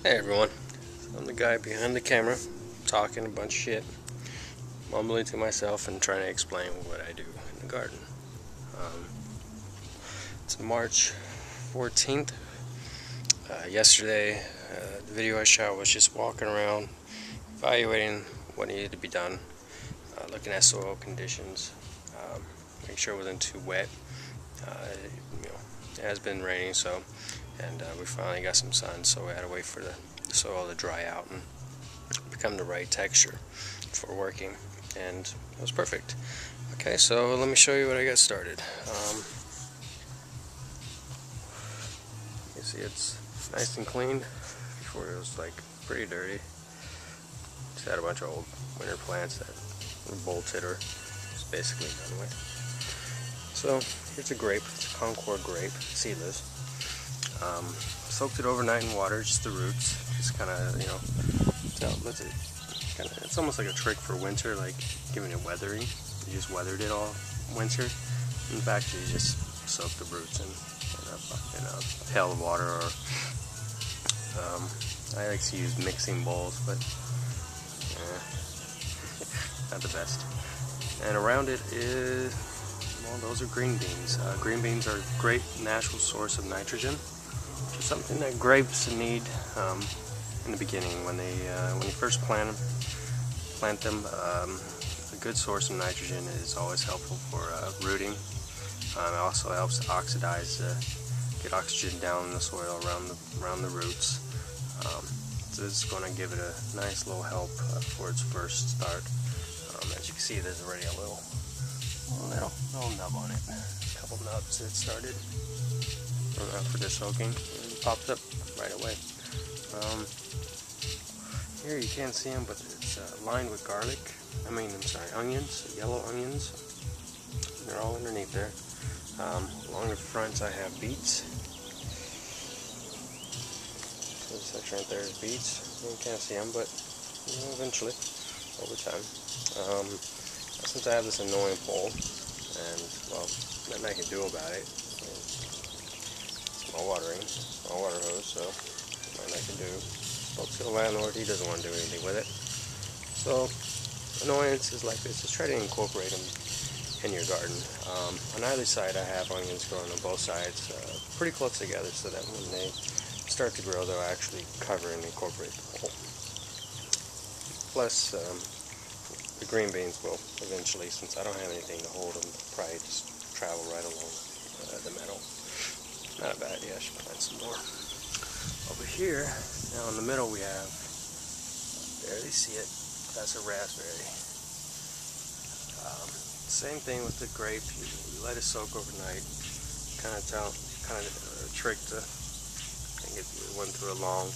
Hey everyone, I'm the guy behind the camera talking a bunch of shit, mumbling to myself and trying to explain what I do in the garden. It's March 14th. Yesterday, the video I shot was just walking around, evaluating what needed to be done, looking at soil conditions, making sure it wasn't too wet. It has been raining, and we finally got some sun, so we had to wait for the soil to dry out and become the right texture for working, and it was perfect. Okay, so let me show you what I got started. You see it's nice and clean. Before it was like pretty dirty. Just had a bunch of old winter plants that were bolted or just basically done with. So here's a grape. It's a Concord grape, seedless. Soaked it overnight in water, just the roots. Just kind of, it's almost like a trick for winter, like giving it weathering. You just weathered it all winter. In fact, you just soak the roots in a pail of water, or I like to use mixing bowls, but not the best. And around it is, well, those are green beans. Green beans are a great natural source of nitrogen, which is something that grapes need in the beginning when you first plant them. A good source of nitrogen is always helpful for rooting. It also helps to oxidize, get oxygen down in the soil around the roots. So this is going to give it a nice little help for its first start. As you can see, there's already a little nub on it. A couple nubs that started for the soaking, and popped up right away. Here you can't see them, but it's lined with garlic. Onions, yellow onions. They're all underneath there. Along the fronts I have beets. So this section right there is beets. You can't see them, but eventually, over time. Since I have this annoying pole, and well, nothing I can do about it. It's my water hose, so nothing I can do. Spoke to the landlord, he doesn't want to do anything with it. So annoyances like this, just try to incorporate them in your garden. On either side I have onions growing on both sides, pretty close together, so that when they start to grow they'll actually cover and incorporate the pole. Plus the green beans will eventually, since I don't have anything to hold them, probably just travel right along the metal. Not a bad idea, I should plant some more. Over here, now in the middle we have, barely see it, that's a raspberry. Same thing with the grape, you let it soak overnight, kind of trick to, I think it went through a long,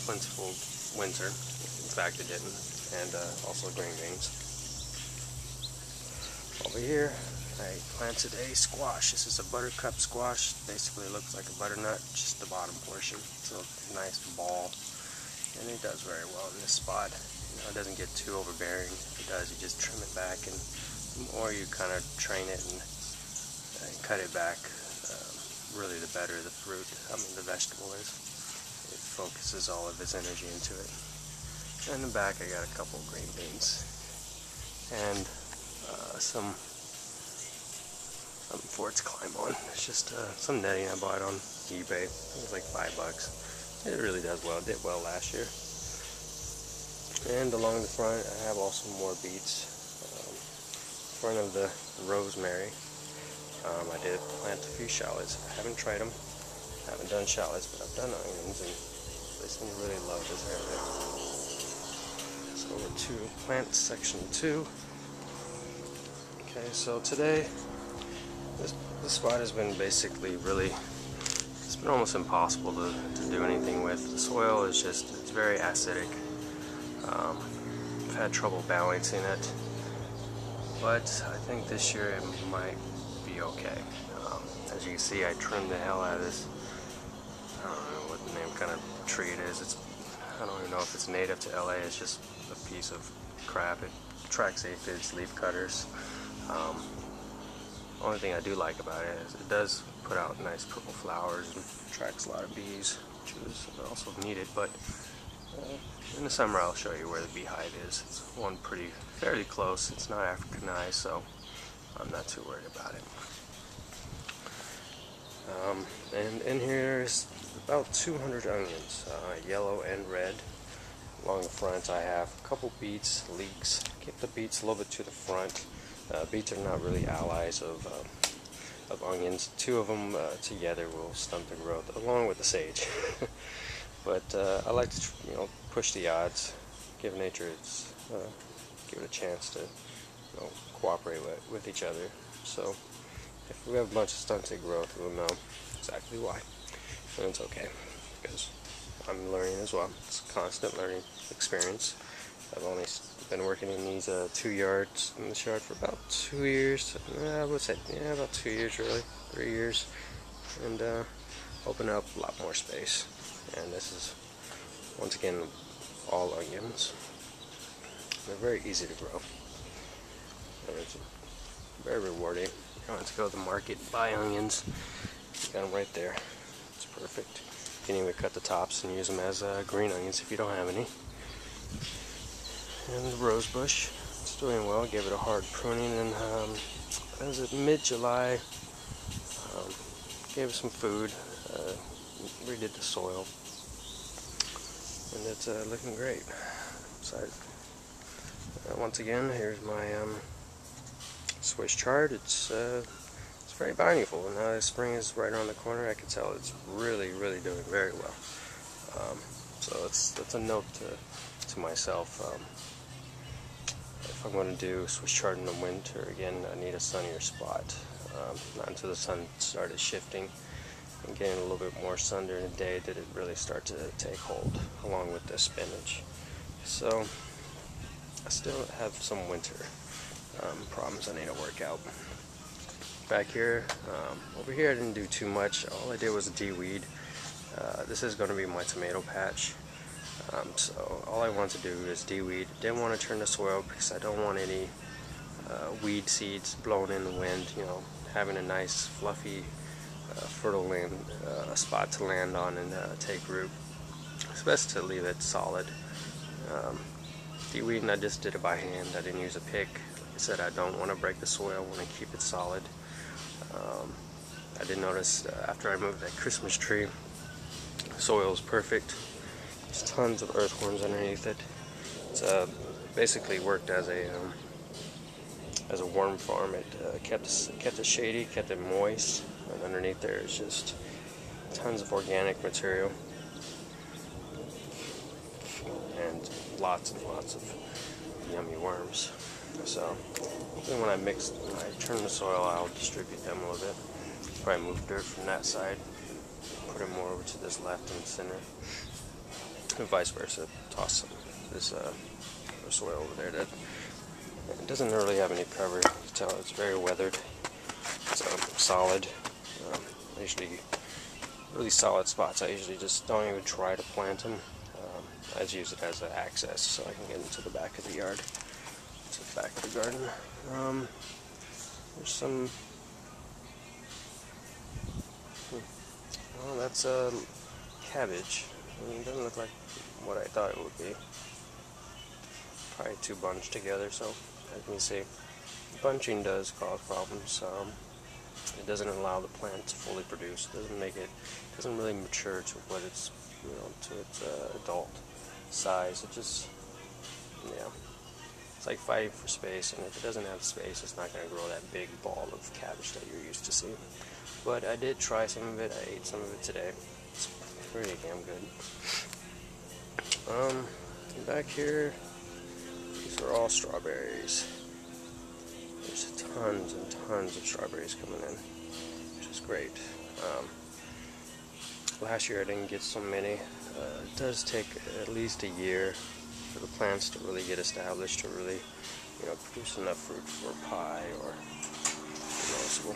plentiful winter. In fact, it didn't. And also green beans. Over here, I planted a squash. This is a buttercup squash. Basically, it looks like a butternut, just the bottom portion. It's a nice ball, and it does very well in this spot. It doesn't get too overbearing. If it does, you just trim it back, and the more you kind of train it and cut it back, really the better the the vegetable is. It focuses all of its energy into it. In the back I got a couple of green beans and something for it to climb on. It's just some netting I bought on eBay. It was like $5. It really does well. It did well last year. And along the front I have also more beets. In front of the rosemary I did plant a few shallots. I haven't tried them. I haven't done shallots, but I've done onions, and they seem to really love this area. Over to plant section 2. Okay, so today this spot has been basically it's been almost impossible to do anything with. The soil is it's very acidic. I've had trouble balancing it, but I think this year it might be okay. As you can see, I trimmed the hell out of this. I don't know what the name kind of tree it is. I don't even know if it's native to LA. It's just a piece of crap. It attracts aphids, leaf cutters. Only thing I do like about it is it does put out nice purple flowers and attracts a lot of bees, which is also needed. But in the summer I'll show you where the beehive is. It's one fairly close. It's not Africanized, so I'm not too worried about it. And in here is about 200 onions, yellow and red. Along the front I have a couple beets, leeks. Keep the beets a little bit to the front. Beets are not really allies of onions. Two of them together will stunt the growth, along with the sage. But I like to, push the odds, give nature give it a chance to, cooperate with each other. So if we have a bunch of stunted growth, we'll know exactly why, and it's okay because I'm learning as well. It's a constant learning experience. I've only been working in these 2 yards in this yard for about 2 years. I would say, about 2 years really, 3 years, and open up a lot more space. And this is once again all onions. They're very easy to grow, and it's very rewarding. You don't have to go to the market and buy onions. You got them right there. It's perfect. You can even cut the tops and use them as green onions if you don't have any. And the rose bush, it's doing well. Gave it a hard pruning, and as of mid-July, gave it some food, redid the soil, and it's looking great. So once again, here's my Swiss chard. It's very bountiful, and now that spring is right around the corner, I can tell it's really doing very well. So that's a note to myself. If I'm going to do Swiss chard in the winter, again, I need a sunnier spot. Not until the sun started shifting and getting a little bit more sun during the day did it really start to take hold, along with the spinach. So I still have some winter problems I need to work out. Back here, over here I didn't do too much. All I did was de-weed. This is going to be my tomato patch. So all I want to do is de-weed. Didn't want to turn the soil because I don't want any weed seeds blown in the wind. Having a nice fluffy fertile land, spot to land on and take root. It's best to leave it solid. De-weeding, I just did it by hand. I didn't use a pick. Like I said, I don't want to break the soil. I want to keep it solid. I did notice after I moved that Christmas tree, the soil is perfect. There's tons of earthworms underneath it. It's basically worked as a worm farm. It kept it shady, kept it moist, and underneath there is just tons of organic material and lots and lots of yummy worms. So hopefully when I turn the soil, I'll distribute them a little bit. Probably move dirt from that side, put it more over to this left and center, and vice versa. Toss this soil over there. That it doesn't really have any cover. You can tell it's very weathered. It's solid. I usually really solid spots. I usually just don't even try to plant them. I just use it as an access so I can get into the back of the yard, to the back of the garden. There's some. Well, that's cabbage. It doesn't look like what I thought it would be. Probably two bunched together, so as you can see, bunching does cause problems. It doesn't allow the plant to fully produce. It doesn't really mature to what it's, to its adult size. It just, it's like fighting for space, and if it doesn't have space, it's not going to grow that big ball of cabbage that you're used to seeing. But I did try some of it. I ate some of it today. It's pretty damn good. Back here, these are all strawberries. There's tons and tons of strawberries coming in, which is great. Last year I didn't get so many. It does take at least a year for the plants to really get established, to really, produce enough fruit for pie or noticeable.